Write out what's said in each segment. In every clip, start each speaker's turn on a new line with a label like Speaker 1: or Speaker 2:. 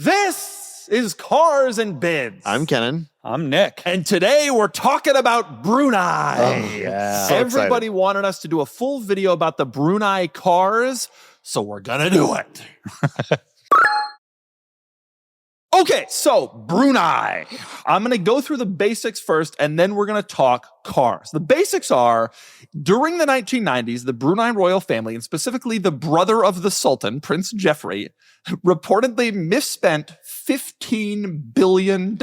Speaker 1: This is Cars and Bids.
Speaker 2: I'm Kennan.
Speaker 3: I'm Nick.
Speaker 1: And today we're talking about Brunei.
Speaker 2: Oh, yeah. So
Speaker 1: Everybody
Speaker 2: excited.
Speaker 1: wanted us to do a full video about the Brunei cars, so we're gonna do it. Okay, so Brunei. I'm going to go through the basics first, and then we're going to talk cars. The basics are, during the 1990s, the Brunei royal family, and specifically the brother of the Sultan, Prince Jeffrey, reportedly misspent $15 billion.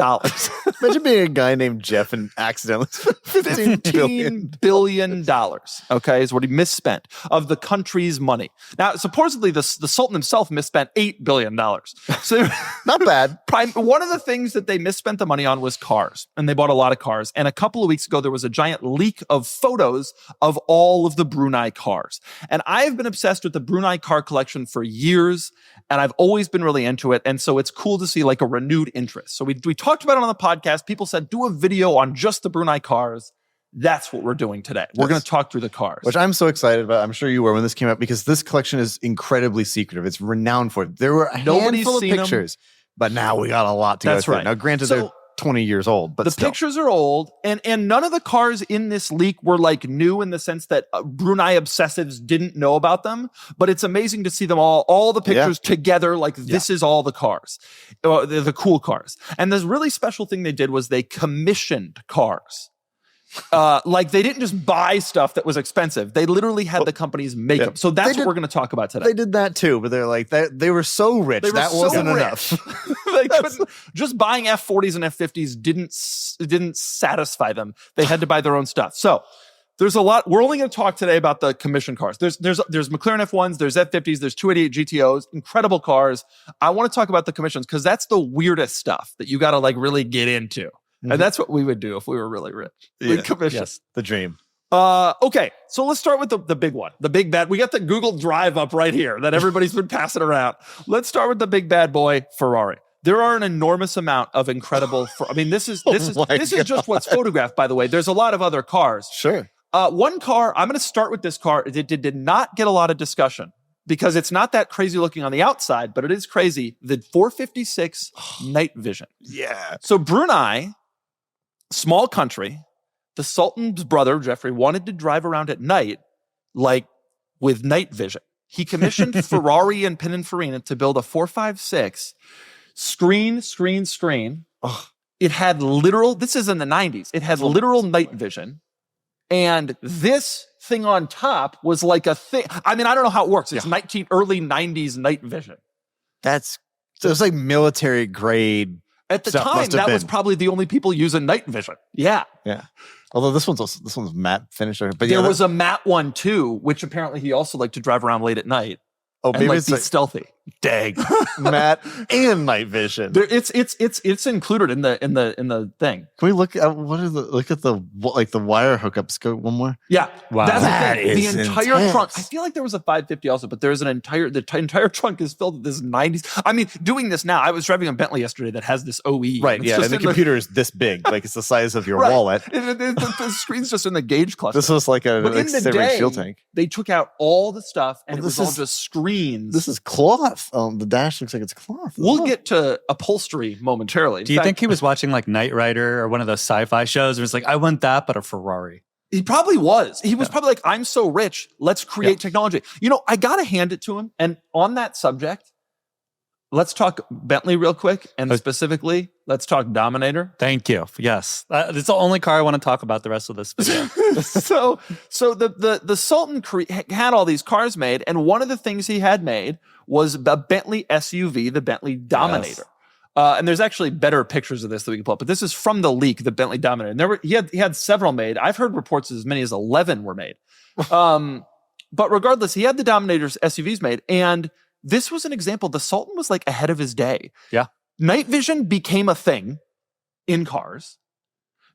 Speaker 2: Imagine being a guy named Jeff and accidentally spent
Speaker 1: $15 billion, okay, is what he misspent of the country's money. Now, supposedly, the Sultan himself misspent $8 billion. So,
Speaker 2: not bad.
Speaker 1: One of the things that they misspent the money on was cars, and they bought a lot of cars. And a couple of weeks ago, there was a giant leak of photos of all of the Brunei cars. And I've been obsessed with the Brunei car collection for years, and I've always been really into it. And so it's cool to see like a renewed interest. So we talked about it on the podcast. People said, do a video on just the Brunei cars. That's what we're doing today. We're going to talk through the cars.
Speaker 2: Which I'm so excited about. I'm sure you were when this came out, because this collection is incredibly secretive. It's renowned for it. There were a handful of pictures, but now we got a lot to go through. Now, granted, they're 20 years old, but
Speaker 1: the
Speaker 2: still.
Speaker 1: pictures are old, and none of the cars in this leak were like new in the sense that Brunei obsessives didn't know about them. But it's amazing to see them all the pictures together. Like this is all the cars, the cool cars. And this really special thing they did was they commissioned cars. Like they didn't just buy stuff that was expensive. They literally had the companies make them. So that's what we're going to talk about today.
Speaker 2: They did that too, but they're like, they were so rich. That wasn't enough.
Speaker 1: They couldn't, just buying F40s and F50s didn't satisfy them. They had to buy their own stuff. So there's a lot. We're only going to talk today about the commission cars. There's McLaren F1s, there's F50s, there's 288 GTOs, incredible cars. I want to talk about the commissions because that's the weirdest stuff that you got to like really get into. And that's what we would do if we were really rich. We'd commission.
Speaker 2: Yes, the dream.
Speaker 1: Okay, so let's start with the big one. The big bad. We got the Google Drive up right here that everybody's been passing around. Let's start with the big bad boy, Ferrari. There are an enormous amount of incredible. This is just what's photographed, by the way. There's a lot of other cars.
Speaker 2: Sure.
Speaker 1: One car, I'm going to start with this car. It did not get a lot of discussion because it's not that crazy looking on the outside, but it is crazy. The 456 Night Vision.
Speaker 2: Yeah.
Speaker 1: So Brunei, small country, the Sultan's brother, Jeffrey, wanted to drive around at night, like with night vision. He commissioned Ferrari and Pininfarina to build a 456 screen. Oh. It had this is in the 90s. It had literal night vision. And this thing on top was like a thing. I mean, I don't know how it works. It's early 90s night vision.
Speaker 2: So it's like military grade.
Speaker 1: At the time, that was probably the only people using night vision. Yeah.
Speaker 2: Yeah. Although this one's matte finish. But
Speaker 1: there was a matte one too, which apparently he also liked to drive around late at night.
Speaker 2: Oh, maybe
Speaker 1: and
Speaker 2: it's
Speaker 1: be stealthy.
Speaker 2: Dang. Matte and night vision.
Speaker 1: It's included in the thing.
Speaker 2: Can we look at the wire hookups? Go one more.
Speaker 1: Yeah.
Speaker 3: Wow.
Speaker 1: That's the entire
Speaker 2: intense.
Speaker 1: trunk. I feel like there was a 550 also, but there's the entire trunk is filled with this 90s. I mean, doing this now, I was driving a Bentley yesterday that has this OE.
Speaker 2: Right. Yeah. And the computer is this big, like it's the size of your wallet.
Speaker 1: The screen's just in the gauge cluster.
Speaker 2: This was like an extended fuel tank.
Speaker 1: They took out all the stuff and it was all just screens.
Speaker 2: This is cloth. The dash looks like it's cloth.
Speaker 1: We'll get to upholstery momentarily.
Speaker 3: Do you think he was watching like Knight Rider or one of those sci-fi shows where it's like, I want that, but a Ferrari?
Speaker 1: He probably was. He was probably like, I'm so rich. Let's create technology. You know, I got to hand it to him. And on that subject, let's talk Bentley real quick. And specifically, let's talk Dominator.
Speaker 3: Thank you. Yes. It's the only car I want to talk about the rest of this video.
Speaker 1: so the Sultan had all these cars made. And one of the things he had made was a Bentley SUV, the Bentley Dominator. Yes. And there's actually better pictures of this that we can pull up. But this is from the leak, the Bentley Dominator. And he had several made. I've heard reports as many as 11 were made. But regardless, he had the Dominator's SUVs made. And this was an example. The Sultan was like ahead of his day.
Speaker 3: Yeah.
Speaker 1: Night vision became a thing in cars.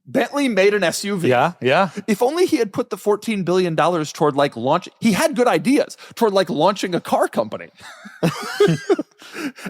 Speaker 1: Bentley made an SUV.
Speaker 3: Yeah.
Speaker 1: If only he had put the $14 billion toward like launching, he had good ideas toward like launching a car company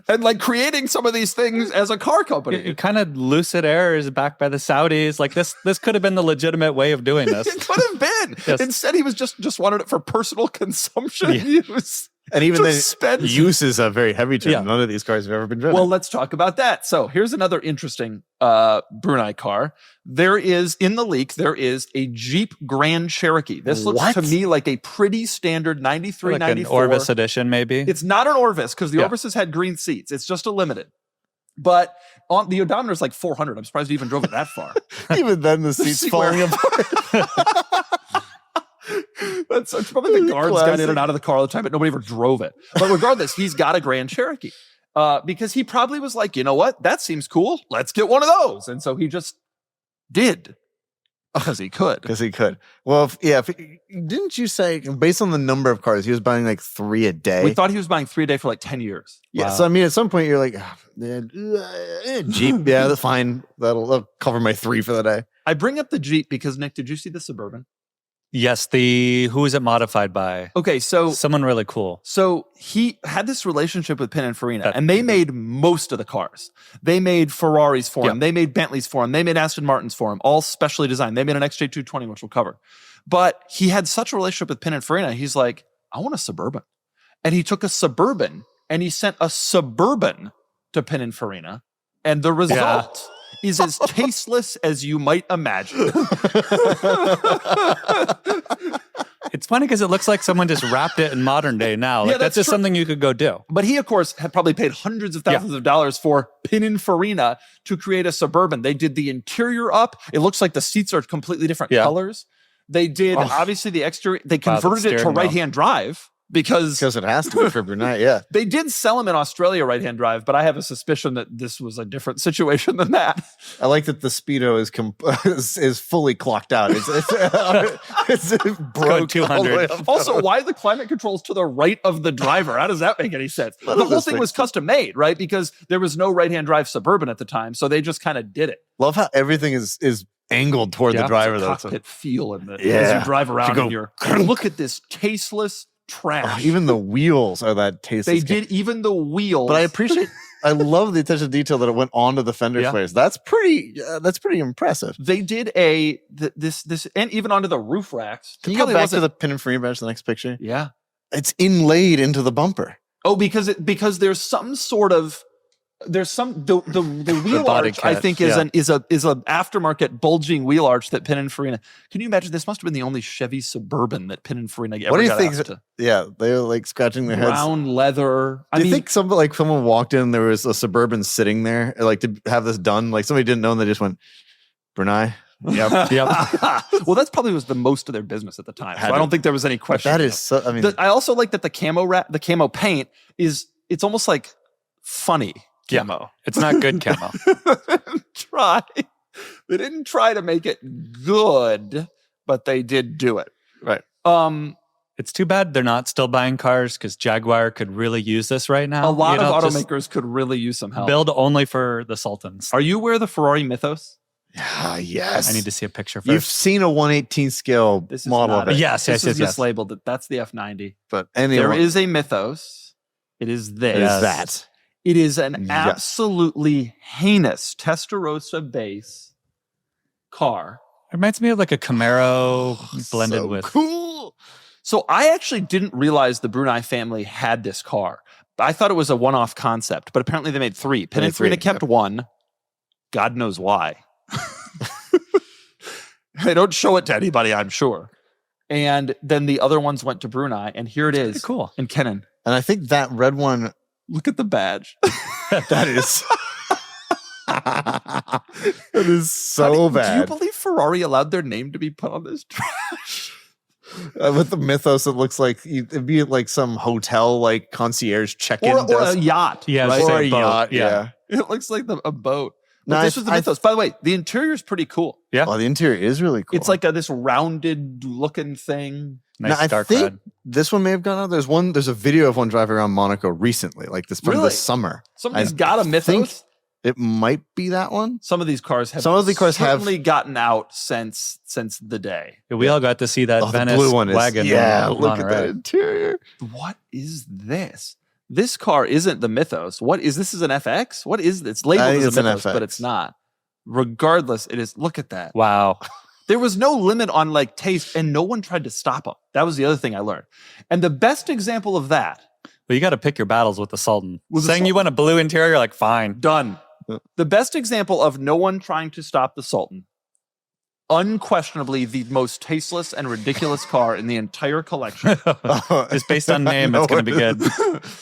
Speaker 1: and like creating some of these things as a car company.
Speaker 3: Kind of Lucid Air is backed by the Saudis. Like this could have been the legitimate way of doing this.
Speaker 1: It could have been.
Speaker 3: Yes.
Speaker 1: Instead, he was just wanted it for personal consumption use.
Speaker 2: And even then, use is a very heavy term. Yeah. None of these cars have ever been driven.
Speaker 1: Well, let's talk about that. So here's another interesting Brunei car. There is, in the leak, there is a Jeep Grand Cherokee. This looks to me like a pretty standard 93,
Speaker 3: like
Speaker 1: 94.
Speaker 3: An Orvis edition, maybe?
Speaker 1: It's not an Orvis, because the Orvises had green seats. It's just a limited. But on the odometer is like 400. I'm surprised you even drove it that far.
Speaker 2: Even then, the seat's falling apart.
Speaker 1: It's probably the guards got in and out of the car all the time, but nobody ever drove it. But regardless, he's got a Grand Cherokee because he probably was like, you know what? That seems cool. Let's get one of those. And so he just did because he could.
Speaker 2: Because he could. Well, didn't you say, based on the number of cars, he was buying like 3 a day?
Speaker 1: We thought he was buying 3 a day for like 10 years.
Speaker 2: Yeah. Wow. So, I mean, at some point, you're like, Jeep, yeah, that's fine. That'll cover my 3 for the day.
Speaker 1: I bring up the Jeep because, Nick, did you see the Suburban?
Speaker 3: Yes, who is it modified by?
Speaker 1: Okay, so
Speaker 3: someone really cool.
Speaker 1: So he had this relationship with Pininfarina, and they made most of the cars. They made Ferraris for him. They made Bentleys for him. They made Aston Martins for him, all specially designed. They made an XJ220, which we'll cover. But he had such a relationship with Pininfarina, he's like, I want a Suburban. And he took a Suburban, and he sent a Suburban to Pininfarina, and the result is as tasteless as you might imagine.
Speaker 3: It's funny because it looks like someone just wrapped it in modern day now. Like, that's just something you could go do.
Speaker 1: But he, of course, had probably paid hundreds of thousands of dollars for Pininfarina to create a Suburban. They did the interior up. It looks like the seats are completely different colors. They did, obviously, the exterior. They converted it to right-hand drive. Because
Speaker 2: it has to be for Brunei,
Speaker 1: They did sell them in Australia right-hand drive, but I have a suspicion that this was a different situation than that.
Speaker 2: I like that the Speedo is fully clocked out. It's broke
Speaker 3: 200.
Speaker 1: Also, why the climate controls to the right of the driver? How does that make any sense? The whole thing was custom made, right? Because there was no right-hand drive Suburban at the time, so they just kind of did it.
Speaker 2: Love how everything is angled toward the driver.
Speaker 1: It's a cockpit feel in it as you drive around in here. Look at this tasteless trash.
Speaker 2: Even the wheels are that tasteless.
Speaker 1: They did even the wheels.
Speaker 2: But I love the attention to detail that it went onto the fender flares. That's pretty impressive.
Speaker 1: They did this and even onto the roof racks.
Speaker 2: Can you go back to the Pininfarina bench, the next picture?
Speaker 1: Yeah.
Speaker 2: It's inlaid into the bumper.
Speaker 1: Oh, because there's some sort of the wheel arch, I think, is an aftermarket bulging wheel arch that Pininfarina. Can you imagine? This must have been the only Chevy Suburban that Pininfarina ever got. What do you think?
Speaker 2: They were like scratching their heads.
Speaker 1: Brown leather.
Speaker 2: Do you think someone walked in and there was a Suburban sitting there, like to have this done? Like somebody didn't know and they just went, Brunei. Yep.
Speaker 1: Well, that's probably was the most of their business at the time. So I don't think there was any question.
Speaker 2: That is so. I mean,
Speaker 1: I also like that the camo paint it's almost like funny. Camo.
Speaker 3: Yeah, it's not good camo.
Speaker 1: They didn't try to make it good, but they did do it.
Speaker 2: Right.
Speaker 3: It's too bad they're not still buying cars because Jaguar could really use this right now.
Speaker 1: A lot of automakers could really use some help.
Speaker 3: Build only for the Sultans.
Speaker 1: Are you aware of the Ferrari Mythos?
Speaker 2: Yes.
Speaker 3: I need to see a picture first.
Speaker 2: You've seen a 1/18 scale model of it.
Speaker 3: Yes.
Speaker 1: This is mislabeled. That's the F90.
Speaker 2: But anyway.
Speaker 1: There is a Mythos. It is this.
Speaker 2: It is that.
Speaker 1: It is an absolutely heinous Testarossa base car.
Speaker 3: It reminds me of like a Camaro blended with.
Speaker 2: Cool.
Speaker 1: So I actually didn't realize the Brunei family had this car. I thought it was a one-off concept, but apparently they made 3. Pininfarina kept 1. God knows why. They don't show it to anybody, I'm sure. And then the other ones went to Brunei, and here it is.
Speaker 3: Pretty cool.
Speaker 1: In Kennan.
Speaker 2: And I think that red one.
Speaker 1: Look at the badge.
Speaker 2: That is. It is so bad.
Speaker 1: Do you believe Ferrari allowed their name to be put on this trash?
Speaker 2: With the Mythos, it looks like it'd be like some hotel, like concierge check-in
Speaker 1: or a yacht.
Speaker 3: Yeah,
Speaker 1: right?
Speaker 2: Or a yacht. Yeah.
Speaker 1: It looks like a boat. But this was the Mythos. By the way, the interior is pretty cool.
Speaker 3: Yeah.
Speaker 2: Oh, the interior is really cool.
Speaker 1: It's like this rounded looking thing.
Speaker 3: Nice dark
Speaker 2: red. I think
Speaker 3: red.
Speaker 2: this one may have gone out. There's a video of one driving around Monaco recently, like this from this summer.
Speaker 1: Somebody's got a Mythos.
Speaker 2: It might be that one.
Speaker 1: Some of these cars have certainly gotten out since the day.
Speaker 3: Yeah, we all got to see that Venice
Speaker 2: blue one
Speaker 3: wagon.
Speaker 2: Look at that interior.
Speaker 1: What is this? This car isn't the Mythos. What is this? Is an FX? What is this? It's labeled as a Mythos, but it's not. Regardless, it is. Look at that.
Speaker 3: Wow.
Speaker 1: There was no limit on taste, and no one tried to stop them. That was the other thing I learned. And the best example of that
Speaker 3: But you got to pick your battles with the Sultan. Saying you want a blue interior, like, fine.
Speaker 1: Done. The best example of no one trying to stop the Sultan, unquestionably the most tasteless and ridiculous car in the entire collection.
Speaker 3: Just based on name, it's going to be good.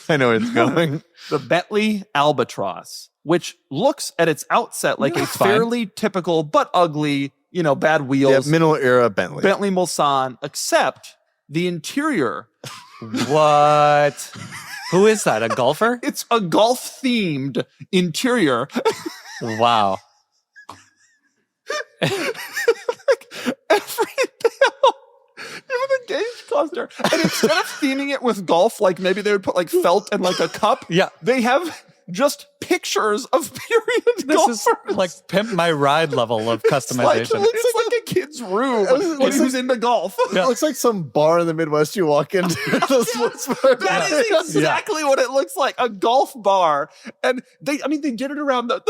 Speaker 2: I know where it's going.
Speaker 1: The Bentley Albatross, which looks at its outset like a fairly typical but ugly, bad wheels.
Speaker 2: Yeah, middle era Bentley.
Speaker 1: Bentley Mulsanne, except the interior.
Speaker 3: What? Who is that? A golfer?
Speaker 1: It's a golf-themed interior.
Speaker 3: Wow.
Speaker 1: Every panel, even the gauge cluster. And instead of theming it with golf, like maybe they would put like felt and like a cup.
Speaker 3: Yeah.
Speaker 1: They have just pictures of period golfers.
Speaker 3: Is like pimp my ride level of customization.
Speaker 1: It's like a kid's room when he was into golf.
Speaker 2: Yeah. It looks like some bar in the Midwest you walk into.
Speaker 1: That is exactly what it looks like. A golf bar. And they did it around the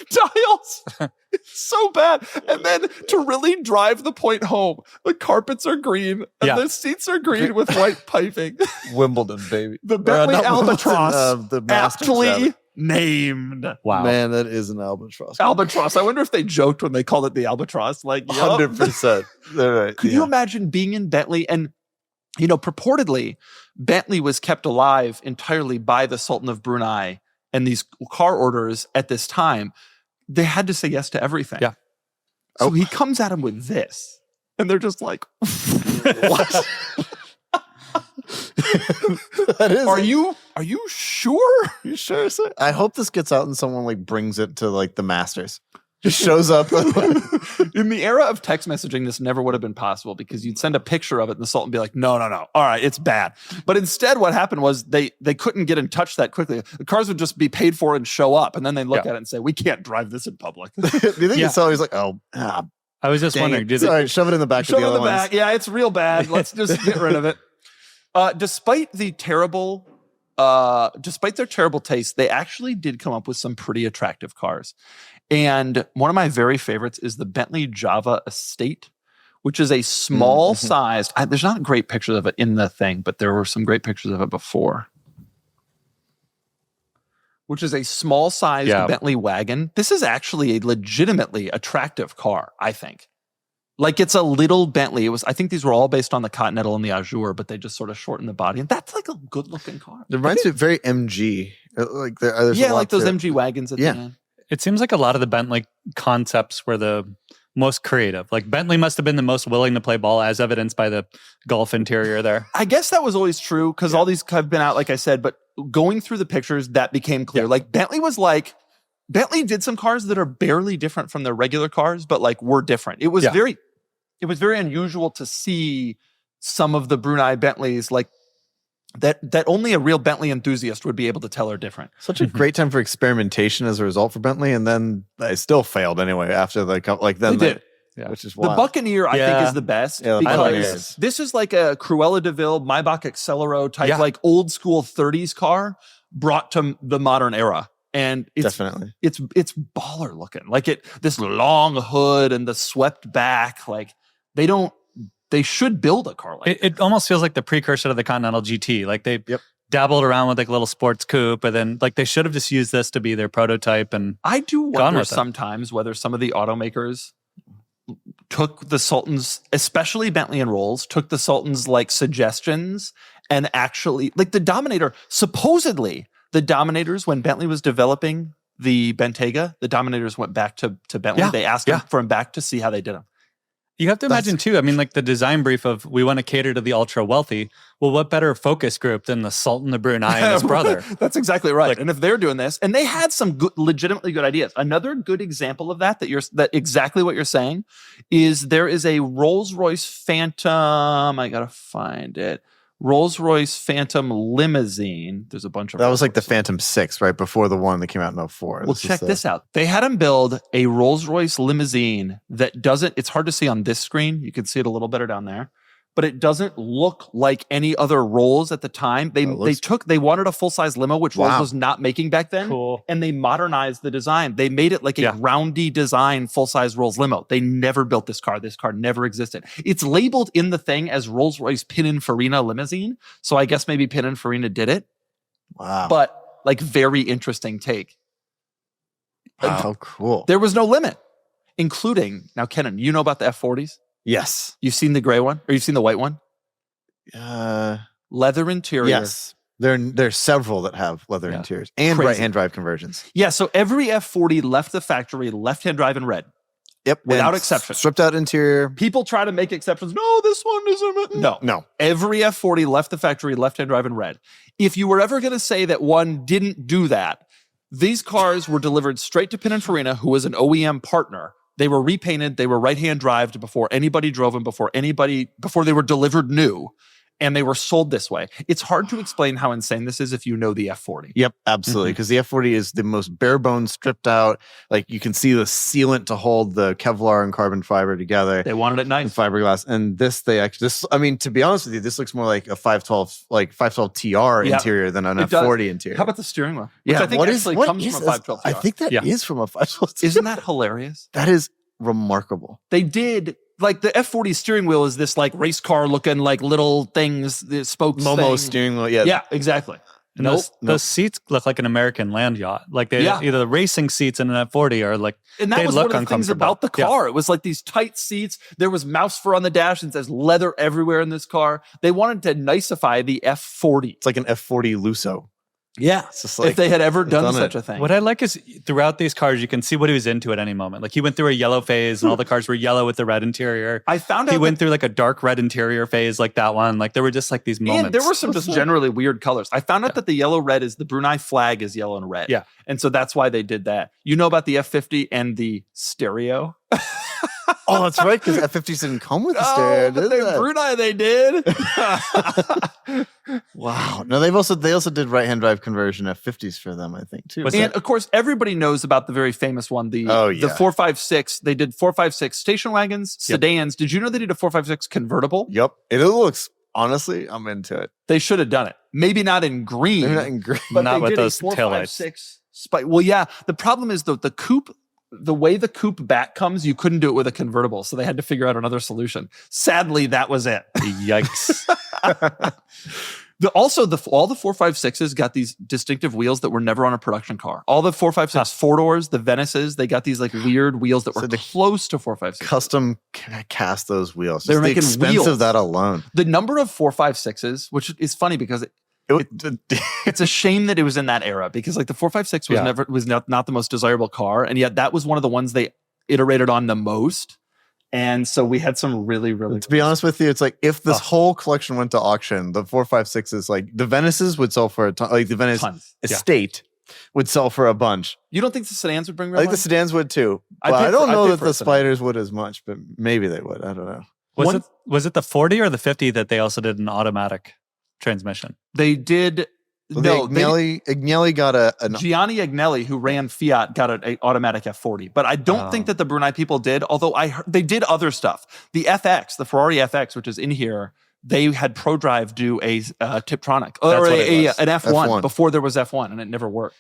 Speaker 1: dials. It's so bad. And then to really drive the point home, the carpets are green and the seats are green with white piping.
Speaker 2: Wimbledon, baby.
Speaker 1: The Bentley Albatross aptly named.
Speaker 3: Wow.
Speaker 2: Man, that is an Albatross.
Speaker 1: Albatross. I wonder if they joked when they called it the Albatross. Like,
Speaker 2: 100%. They're right.
Speaker 1: Could you imagine being in Bentley? And, purportedly, Bentley was kept alive entirely by the Sultan of Brunei and these car orders at this time. They had to say yes to everything.
Speaker 3: Yeah.
Speaker 1: So he comes at him with this. And they're just like, what? Are you sure?
Speaker 2: You sure? Sir? I hope this gets out and someone like brings it to like the Masters. Just shows up.
Speaker 1: In the era of text messaging, this never would have been possible because you'd send a picture of it and the Sultan would be like, no. All right, it's bad. But instead what happened was they couldn't get in touch that quickly. The cars would just be paid for and show up. And then they'd look at it and say, we can't drive this in public.
Speaker 2: Do you think it's always like,
Speaker 3: I was just wondering.
Speaker 2: All right, shove it in the back of the other ones.
Speaker 1: Yeah, it's real bad. Let's just get rid of it. Despite their terrible taste, they actually did come up with some pretty attractive cars. And one of my very favorites is the Bentley Java Estate, which is a small sized, there's not great pictures of it in the thing, but there were some great pictures of it before. Which is a small sized Bentley wagon. This is actually a legitimately attractive car, I think. Like it's a little Bentley. I think these were all based on the Continental and the Azure, but they just sort of shortened the body. And that's like a good looking car.
Speaker 2: It reminds me of very MG. Like
Speaker 1: those MG wagons at the end.
Speaker 3: It seems like a lot of the Bentley concepts were the most creative. Like Bentley must have been the most willing to play ball, as evidenced by the golf interior there.
Speaker 1: I guess that was always true because all these have been out, like I said, but going through the pictures, that became clear. Like Bentley did some cars that are barely different from their regular cars, but like were different. It was very unusual to see some of the Brunei Bentleys like that only a real Bentley enthusiast would be able to tell are different.
Speaker 2: Such a great time for experimentation as a result for Bentley, and then they still failed anyway after they did. Yeah. Which is wild.
Speaker 1: The Buccaneer, I think, is the best
Speaker 2: because
Speaker 1: this is like a Cruella de Vil, Maybach Accelero type, like old school 30s car brought to the modern era. And it's
Speaker 2: definitely
Speaker 1: it's baller looking. Like this long hood and the swept back. Like they should build a car like
Speaker 3: it almost feels like the precursor to the Continental GT. Like they dabbled around with like a little sports coupe, and then like they should have just used this to be their prototype. And
Speaker 1: I do wonder sometimes whether some of the automakers took the Sultan's, especially Bentley and Rolls, took the Sultan's like suggestions and actually like the Dominator. Supposedly, the Dominators, when Bentley was developing the Bentayga, the Dominators went back to Bentley.
Speaker 3: Yeah.
Speaker 1: They asked them for him back to see how they did them.
Speaker 3: You have to imagine too, I mean, like the design brief of we want to cater to the ultra wealthy. Well, what better focus group than the Sultan of Brunei and his brother?
Speaker 1: That's exactly right. Like, and if they're doing this, and they had some legitimately good ideas. Another good example of that exactly what you're saying is there is a Rolls-Royce Phantom. I gotta find it. Rolls-Royce Phantom limousine. There's a bunch of
Speaker 2: that was like the Phantom 6 right before the one that came out in 04.
Speaker 1: Well, check this out. They had him build a Rolls-Royce limousine that doesn't, it's hard to see on this screen. You can see it a little better down there. But it doesn't look like any other Rolls at the time. They wanted a full-size limo, which Rolls was not making back then.
Speaker 3: Cool.
Speaker 1: And they modernized the design. They made it like a roundy design full-size Rolls limo. They never built this car. This car never existed. It's labeled in the thing as Rolls-Royce Pininfarina limousine. So I guess maybe Pininfarina did it.
Speaker 2: Wow.
Speaker 1: But like very interesting take.
Speaker 2: Wow, cool.
Speaker 1: There was no limit, including, now Kennan, you know about the F40s?
Speaker 2: Yes.
Speaker 1: You've seen the gray one or you've seen the white one? Leather interior.
Speaker 2: Yes. There's several that have leather interiors and right-hand drive conversions.
Speaker 1: Yeah, so every F40 left the factory left-hand drive in red.
Speaker 2: Yep.
Speaker 1: Without exception.
Speaker 2: Stripped out interior.
Speaker 1: People try to make exceptions. No, this one isn't. No. Every F40 left the factory left-hand drive in red. If you were ever going to say that one didn't do that, these cars were delivered straight to Pininfarina, who was an OEM partner. They were repainted. They were right-hand drive before anybody drove them, before they were delivered new. And they were sold this way. It's hard to explain how insane this is if you know the F40.
Speaker 2: Yep, absolutely. Because the F40 is the most bare bones, stripped out. Like you can see the sealant to hold the Kevlar and carbon fiber together.
Speaker 1: They wanted it nice.
Speaker 2: And fiberglass. And I mean, to be honest with you, this looks more like a 512 TR interior than an F40 interior.
Speaker 1: How about the steering wheel?
Speaker 2: Which
Speaker 1: I think comes from a 512 TR.
Speaker 2: I think that is from a 512 TR.
Speaker 1: Isn't that hilarious?
Speaker 2: That is remarkable.
Speaker 1: They did. Like the F40 steering wheel is this like race car looking like little things, the spokes.
Speaker 2: Momo steering wheel, yeah.
Speaker 1: Yeah, exactly.
Speaker 3: And those seats look like an American land yacht. Like either the racing seats in an F40 are like,
Speaker 1: and that was one of the things about the car. It was like these tight seats. There was mouse fur on the dash and says leather everywhere in this car. They wanted to nicify the F40.
Speaker 2: It's like an F40 Lusso.
Speaker 1: Yeah,
Speaker 2: it's just like,
Speaker 1: if they had ever done such a thing.
Speaker 3: What I like is throughout these cars, you can see what he was into at any moment. Like he went through a yellow phase and all the cars were yellow with the red interior.
Speaker 1: I found out
Speaker 3: he went through like a dark red interior phase like that one. Like there were just like these moments.
Speaker 1: And there were some just generally weird colors. I found out that the yellow red is the Brunei flag is yellow and red.
Speaker 3: Yeah.
Speaker 1: And so that's why they did that. You know about the F50 and the stereo?
Speaker 2: Oh, that's right, because F50s didn't come with the stereo.
Speaker 1: But Brunei, they did.
Speaker 2: Wow. No, they also did right-hand drive conversion F50s for them, I think, too.
Speaker 1: And of course, everybody knows about the very famous one, the 456. They did 456 station wagons, sedans. Did you know they did a 456 convertible?
Speaker 2: Yep. It looks, honestly, I'm into it.
Speaker 1: They should have done it. Maybe not in green. But
Speaker 3: not with those taillights.
Speaker 1: Well, yeah. The problem is the coupe. The way the coupe back comes, you couldn't do it with a convertible, so they had to figure out another solution. Sadly, that was it.
Speaker 3: Yikes.
Speaker 1: All the 456s got these distinctive wheels that were never on a production car. All the 456 four-doors, the Venices, they got these like weird wheels that were close to 456.
Speaker 2: Custom cast those wheels.
Speaker 1: They're making
Speaker 2: the expense
Speaker 1: wheels.
Speaker 2: Of that alone.
Speaker 1: The number of 456s, which is funny because it's a shame that it was in that era, because like the 456 was not the most desirable car, and yet that was one of the ones they iterated on the most. And so we had some really
Speaker 2: to be honest with you, it's like if this whole collection went to auction, the 456s, like the Venices would sell for a ton, like the Venice estate would sell for a bunch.
Speaker 1: You don't think the sedans would bring real
Speaker 2: I think
Speaker 1: money?
Speaker 2: the sedans would too, but I don't know that the Spiders would as much, but maybe they would. I don't know.
Speaker 3: Was it the 40 or the 50 that they also did an automatic transmission?
Speaker 1: They did.
Speaker 2: Well, Agnelli got
Speaker 1: Gianni Agnelli, who ran Fiat, got an automatic F40. But I don't think that the Brunei people did, although they did other stuff. The FX, the Ferrari FX, which is in here, they had ProDrive do a Tiptronic or an F1 before there was F1, and it never worked.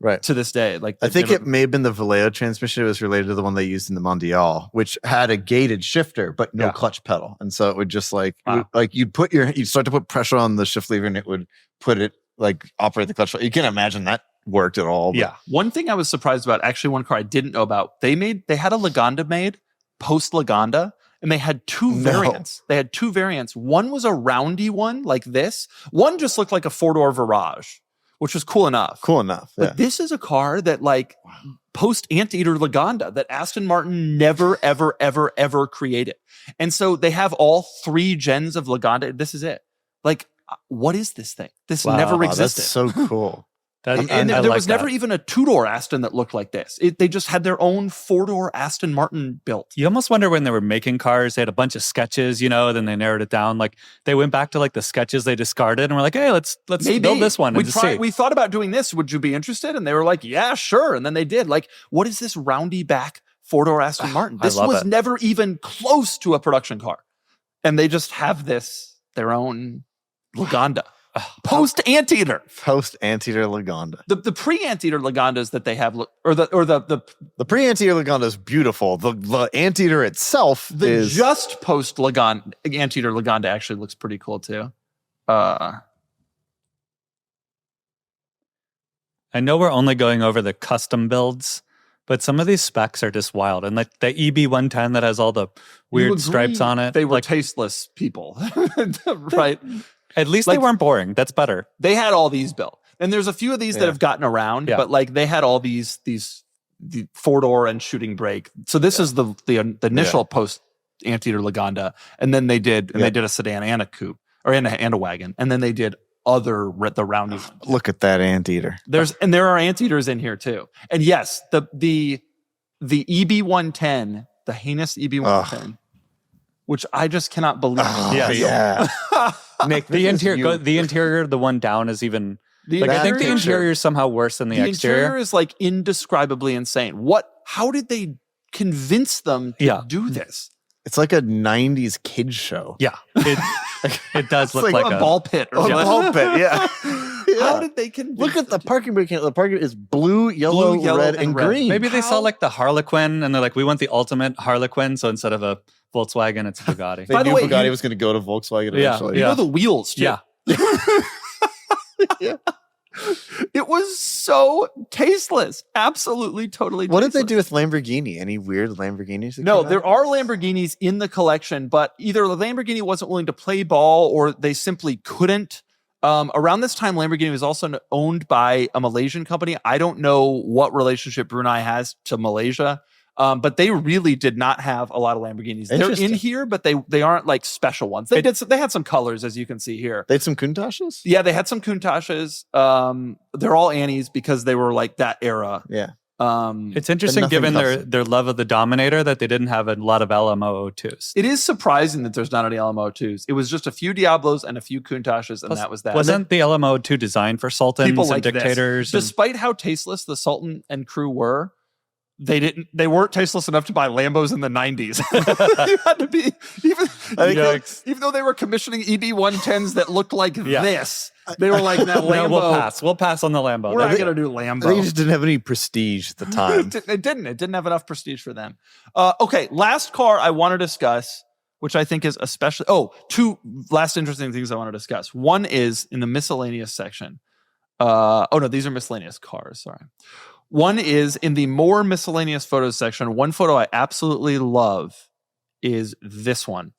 Speaker 2: Right.
Speaker 1: To this day.
Speaker 2: I think it may have been the Vallejo transmission. It was related to the one they used in the Mondial, which had a gated shifter, but no clutch pedal. And so it would just you'd start to put pressure on the shift lever and it would operate the clutch. You can't imagine that worked at all.
Speaker 1: Yeah. One thing I was surprised about, actually one car I didn't know about, they had a Lagonda made post Lagonda, and they had two variants. They had two variants. One was a roundy one like this. One just looked like a four-door Virage, which was cool enough. But this is a car that post Anteater Lagonda that Aston Martin never, ever, ever, ever created. And so they have all three gens of Lagonda. This is it. What is this thing? This never existed.
Speaker 2: That's so cool.
Speaker 1: And there was never even a two-door Aston that looked like this. They just had their own four-door Aston Martin built.
Speaker 3: You almost wonder when they were making cars, they had a bunch of sketches, then they narrowed it down. Like they went back to the sketches they discarded and were like, hey, let's build this one.
Speaker 1: We thought about doing this. Would you be interested? And they were like, yeah, sure. And then they did. What is this roundy back four-door Aston Martin? This was never even close to a production car. And they just have their own Lagonda. Post Anteater
Speaker 2: Lagonda.
Speaker 1: The pre Anteater Lagondas that they have, the
Speaker 2: pre Anteater Lagonda is beautiful. The Anteater itself is
Speaker 1: just post Anteater Lagonda actually looks pretty cool too.
Speaker 3: I know we're only going over the custom builds, but some of these specs are just wild. And like the EB110 that has all the weird stripes on it.
Speaker 1: They were
Speaker 3: like,
Speaker 1: tasteless people, right?
Speaker 3: At least they weren't boring. That's better.
Speaker 1: They had all these built. And there's a few of these that have gotten around, but like they had all the 4-door and shooting brake. So this is the initial post Anteater Lagonda, and then they did a sedan and a coupe, or and a wagon, and then they did the roundy ones.
Speaker 2: Look at that Anteater.
Speaker 1: There are Anteaters in here too. And yes, the EB110, the heinous EB110, which I just cannot believe.
Speaker 2: Nick,
Speaker 3: the interior, the one down is even. I think the interior is somehow worse than the exterior.
Speaker 1: The interior is like indescribably insane. How did they convince them to do this?
Speaker 2: It's like a 90s kids show.
Speaker 3: Yeah. It does look like
Speaker 1: a ball pit.
Speaker 2: A ball pit, yeah.
Speaker 1: How did they convince
Speaker 2: Look at the parking brake. The parking is blue, yellow, red, and green.
Speaker 3: Maybe they saw like the Harlequin and they're like, we want the ultimate Harlequin. So instead of a Volkswagen, it's a Bugatti.
Speaker 2: They knew Bugatti was going to go to Volkswagen eventually.
Speaker 1: You know the wheels, too.
Speaker 3: Yeah.
Speaker 1: Yeah. It was so tasteless. Absolutely, totally tasteless.
Speaker 2: What did they do with Lamborghini? Any weird Lamborghinis?
Speaker 1: No, there are Lamborghinis in the collection, but either the Lamborghini wasn't willing to play ball or they simply couldn't. Around this time, Lamborghini was also owned by a Malaysian company. I don't know what relationship Brunei has to Malaysia. But they really did not have a lot of Lamborghinis. They're in here, but they aren't like special ones. They had some colors, as you can see here.
Speaker 2: They had some Countachs?
Speaker 1: Yeah, they had some Countachs. They're all Annies because they were like that era.
Speaker 2: Yeah.
Speaker 3: It's interesting given their love of the Dominator that they didn't have a lot of LMO02s.
Speaker 1: It is surprising that there's not any LMO2s. It was just a few Diablos and a few Countachs, and that was that.
Speaker 3: Wasn't the LMO2 designed for sultans and dictators?
Speaker 1: Despite how tasteless the Sultan and crew were, they weren't tasteless enough to buy Lambos in the 90s. You had to be even though they were commissioning EB110s that looked like this. They were like, that Lambo.
Speaker 3: No, we'll pass on the Lambo.
Speaker 1: We're not going to do Lambo.
Speaker 2: They just didn't have any prestige at the time.
Speaker 1: It didn't have enough prestige for them. Okay, last car I want to discuss, which I think is especially two last interesting things I want to discuss. One is in the miscellaneous section. These are miscellaneous cars, sorry. One is in the more miscellaneous photos section. One photo I absolutely love is this one.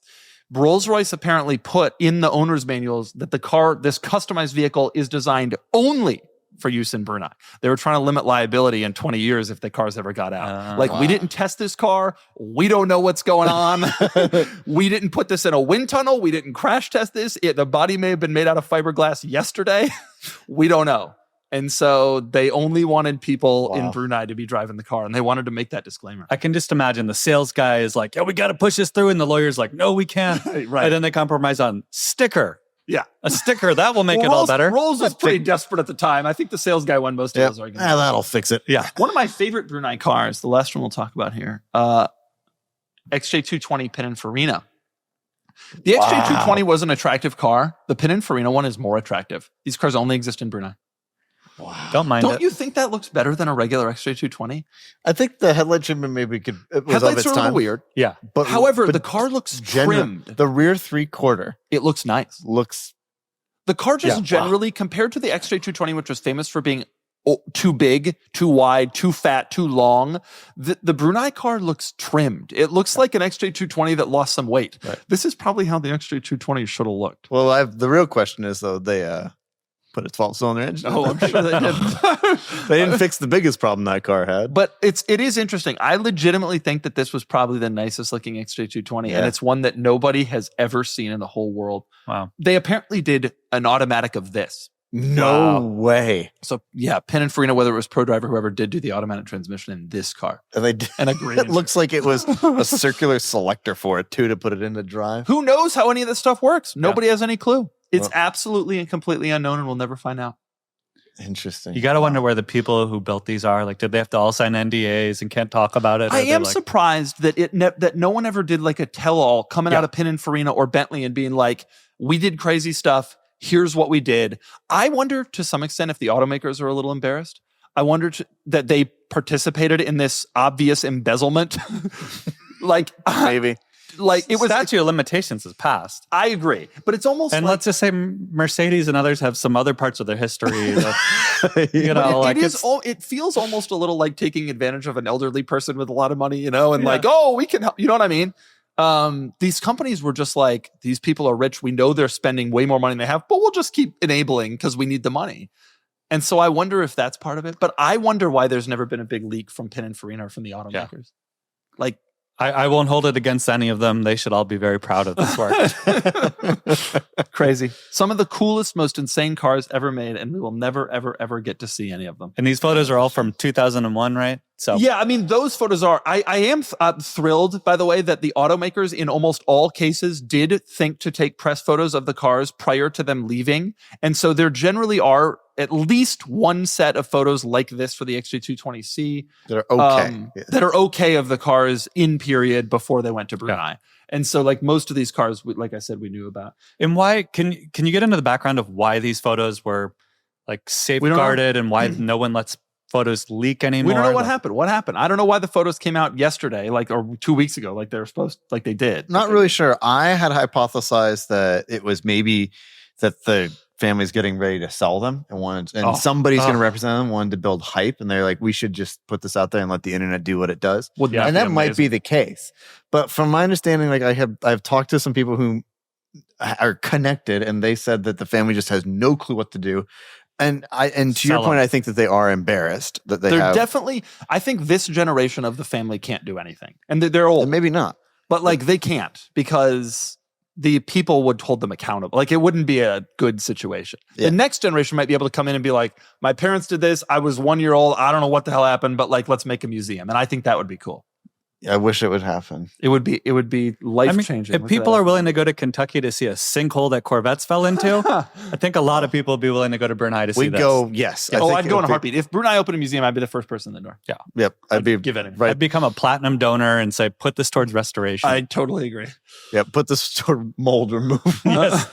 Speaker 1: Rolls-Royce apparently put in the owner's manuals that this customized vehicle is designed only for use in Brunei. They were trying to limit liability in 20 years if the cars ever got out. We didn't test this car. We don't know what's going on. We didn't put this in a wind tunnel. We didn't crash test this. The body may have been made out of fiberglass yesterday. We don't know. And so they only wanted people in Brunei to be driving the car, and they wanted to make that disclaimer.
Speaker 3: I can just imagine the sales guy is like, we got to push this through. And the lawyer's like, no, we can't.
Speaker 1: Right.
Speaker 3: And then they compromise on sticker.
Speaker 1: Yeah.
Speaker 3: A sticker, that will make it all better.
Speaker 1: Rolls was pretty desperate at the time. I think the sales guy won most of those arguments.
Speaker 2: That'll fix it.
Speaker 3: Yeah.
Speaker 1: One of my favorite Brunei cars, the last one we'll talk about here, XJ220 Pininfarina. The XJ220 was an attractive car. The Pininfarina one is more attractive. These cars only exist in Brunei.
Speaker 3: Wow. Don't
Speaker 1: you think that looks better than a regular XJ220?
Speaker 2: I think the headlight trim maybe was
Speaker 1: headlights
Speaker 2: of its
Speaker 1: are a
Speaker 2: time.
Speaker 1: little weird.
Speaker 3: Yeah.
Speaker 1: However, the car looks trimmed.
Speaker 2: The rear 3/4.
Speaker 1: It looks nice. The car just generally, compared to the XJ220, which was famous for being too big, too wide, too fat, too long, the Brunei car looks trimmed. It looks like an XJ220 that lost some weight.
Speaker 2: Right.
Speaker 1: This is probably how the XJ220 should have looked.
Speaker 2: Well, the real question is, though, they put its fault cylinder engine.
Speaker 1: Oh, I'm sure they did.
Speaker 2: They didn't fix the biggest problem that car had.
Speaker 1: But it is interesting. I legitimately think that this was probably the nicest looking XJ220, and it's one that nobody has ever seen in the whole world.
Speaker 3: Wow.
Speaker 1: They apparently did an automatic of this.
Speaker 2: No way.
Speaker 1: So yeah, Pininfarina, whether it was ProDriver, whoever did do the automatic transmission in this car.
Speaker 2: And they did.
Speaker 1: And a green
Speaker 2: It looks like it was a circular selector for it too, to put it into drive.
Speaker 1: Who knows how any of this stuff works? Nobody has any clue. It's absolutely and completely unknown, and we'll never find out.
Speaker 2: Interesting.
Speaker 3: You got to wonder where the people who built these are. Like, did they have to all sign NDAs and can't talk about it?
Speaker 1: I am surprised that that no one ever did like a tell-all coming out of Pininfarina or Bentley and being like, we did crazy stuff. Here's what we did. I wonder to some extent if the automakers are a little embarrassed. I wonder that they participated in this obvious embezzlement. Like,
Speaker 2: maybe.
Speaker 1: like it was.
Speaker 3: Statute of limitations is passed.
Speaker 1: I agree, but it's almost
Speaker 3: and
Speaker 1: like,
Speaker 3: let's just say Mercedes and others have some other parts of their history that
Speaker 1: it feels almost a little like taking advantage of an elderly person with a lot of money, and like, oh, we can help. You know what I mean? These companies were just like, these people are rich. We know they're spending way more money than they have, but we'll just keep enabling because we need the money. And so I wonder if that's part of it. But I wonder why there's never been a big leak from Pininfarina or from the automakers. Yeah. Like,
Speaker 3: I won't hold it against any of them. They should all be very proud of this work.
Speaker 1: Crazy. Some of the coolest, most insane cars ever made, and we will never, ever, ever get to see any of them.
Speaker 3: And these photos are all from 2001, right? So
Speaker 1: yeah, I mean, those photos are... I am thrilled, by the way, that the automakers, in almost all cases, did think to take press photos of the cars prior to them leaving. And so there generally are at least one set of photos like this for the XJ220C
Speaker 2: that are okay.
Speaker 1: That are okay of the cars in period before they went to Brunei. Yeah. And so like most of these cars, like I said, we knew about.
Speaker 3: And why, can you get into the background of why these photos were like safeguarded and why no one lets photos leak anymore?
Speaker 1: We don't know what happened. What happened? I don't know why the photos came out yesterday, or 2 weeks ago, like they were supposed, like they did.
Speaker 2: Not really sure. I had hypothesized that it was maybe that the family's getting ready to sell them and somebody's going to represent them, wanted to build hype, and they're like, we should just put this out there and let the internet do what it does. And that might be the case. But from my understanding, like I've talked to some people who are connected, and they said that the family just has no clue what to do. And to your point, I think that they are embarrassed that they're
Speaker 1: definitely. I think this generation of the family can't do anything, and they're old.
Speaker 2: And maybe not,
Speaker 1: but like they can't because the people would hold them accountable. Like it wouldn't be a good situation. Yeah. The next generation might be able to come in and be like, my parents did this. I was 1 year old. I don't know what the hell happened, but like, let's make a museum. And I think that would be cool.
Speaker 2: I wish it would happen.
Speaker 1: It would be life changing.
Speaker 3: If people are willing to go to Kentucky to see a sinkhole that Corvettes fell into, I think a lot of people would be willing to go to Brunei to see this.
Speaker 2: We'd go, yes.
Speaker 1: Yeah. I'd go in a heartbeat. If Brunei opened a museum, I'd be the first person in the door.
Speaker 3: Yeah.
Speaker 2: Yep.
Speaker 1: I'd give it.
Speaker 3: I'd become a platinum donor and say, put this towards restoration.
Speaker 1: I totally agree.
Speaker 2: Yeah. Put this toward mold removal. Yes.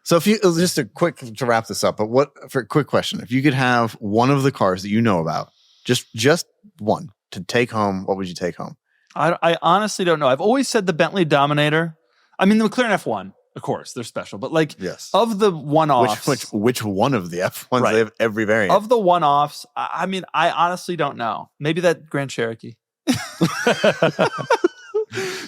Speaker 2: So if you, just to wrap this up, but for a quick question, if you could have one of the cars that you know about, just one to take home, what would you take home?
Speaker 1: I honestly don't know. I've always said the Bentley Dominator. I mean, the McLaren F1, of course, they're special. But like, of the one-offs...
Speaker 2: Which one of the F1s? Right. They have every variant.
Speaker 1: Of the one-offs, I mean, I honestly don't know. Maybe that Grand Cherokee.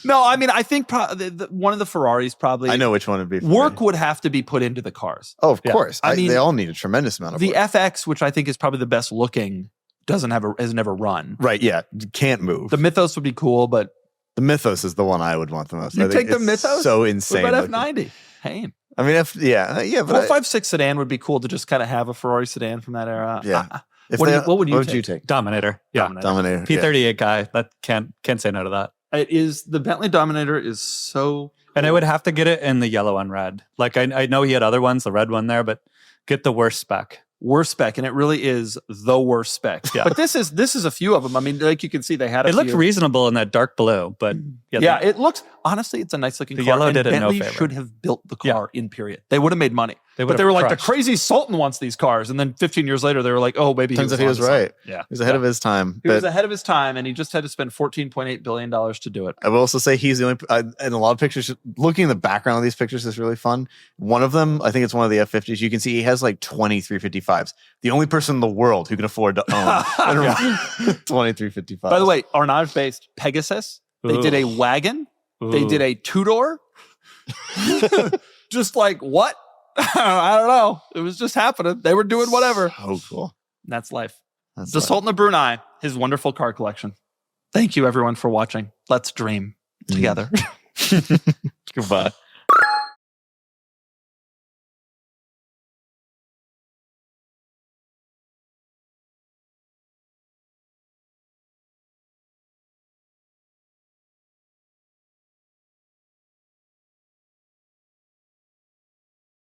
Speaker 1: No, I mean, I think one of the Ferraris probably...
Speaker 2: I know which one would be.
Speaker 1: Work would have to be put into the cars.
Speaker 2: Oh, of course. I mean, they all need a tremendous amount of work.
Speaker 1: The FX, which I think is probably the best looking... has never run.
Speaker 2: Right, yeah. Can't move.
Speaker 1: The Mythos would be cool, but...
Speaker 2: The Mythos is the one I would want the most.
Speaker 1: You take the Mythos?
Speaker 2: So insane.
Speaker 1: What about F90? Hey.
Speaker 2: I mean, but
Speaker 1: 456 sedan would be cool to just kind of have a Ferrari sedan from that era.
Speaker 2: Yeah.
Speaker 1: What would you take?
Speaker 3: Dominator. Yeah.
Speaker 2: Dominator.
Speaker 3: P38 guy. That can't say no to that.
Speaker 1: It is, the Bentley Dominator is so...
Speaker 3: And I would have to get it in the yellow and red. Like, I know he had other ones, the red one there, but get the worst spec.
Speaker 1: Worst spec, and it really is the worst spec. Yeah. But this is a few of them. I mean, like you can see, they had.
Speaker 3: It looked reasonable in that dark blue, but
Speaker 1: it looks, honestly, it's a nice looking car.
Speaker 3: The yellow did it
Speaker 1: Bentley
Speaker 3: no favor.
Speaker 1: Should have built the car in period. They would have made money. But they were like, the crazy Sultan wants these cars, and then 15 years later, they were like, oh, maybe
Speaker 2: turns out he was right.
Speaker 1: Yeah,
Speaker 2: he was ahead of his time.
Speaker 1: He was ahead of his time, and he just had to spend $14.8 billion to do it.
Speaker 2: I will also say he's the only. In a lot of pictures, looking in the background of these pictures is really fun. One of them, I think it's one of the F50s. You can see he has like 20 355s. The only person in the world who can afford to own 20 355s.
Speaker 1: By the way, Arnage based Pegasus. They did a wagon. Ooh. They did a two-door. Just like, what? I don't know. It was just happening. They were doing whatever.
Speaker 2: Oh, cool.
Speaker 1: That's life. The Sultan of Brunei, his wonderful car collection. Thank you, everyone, for watching. Let's dream together.
Speaker 2: Goodbye.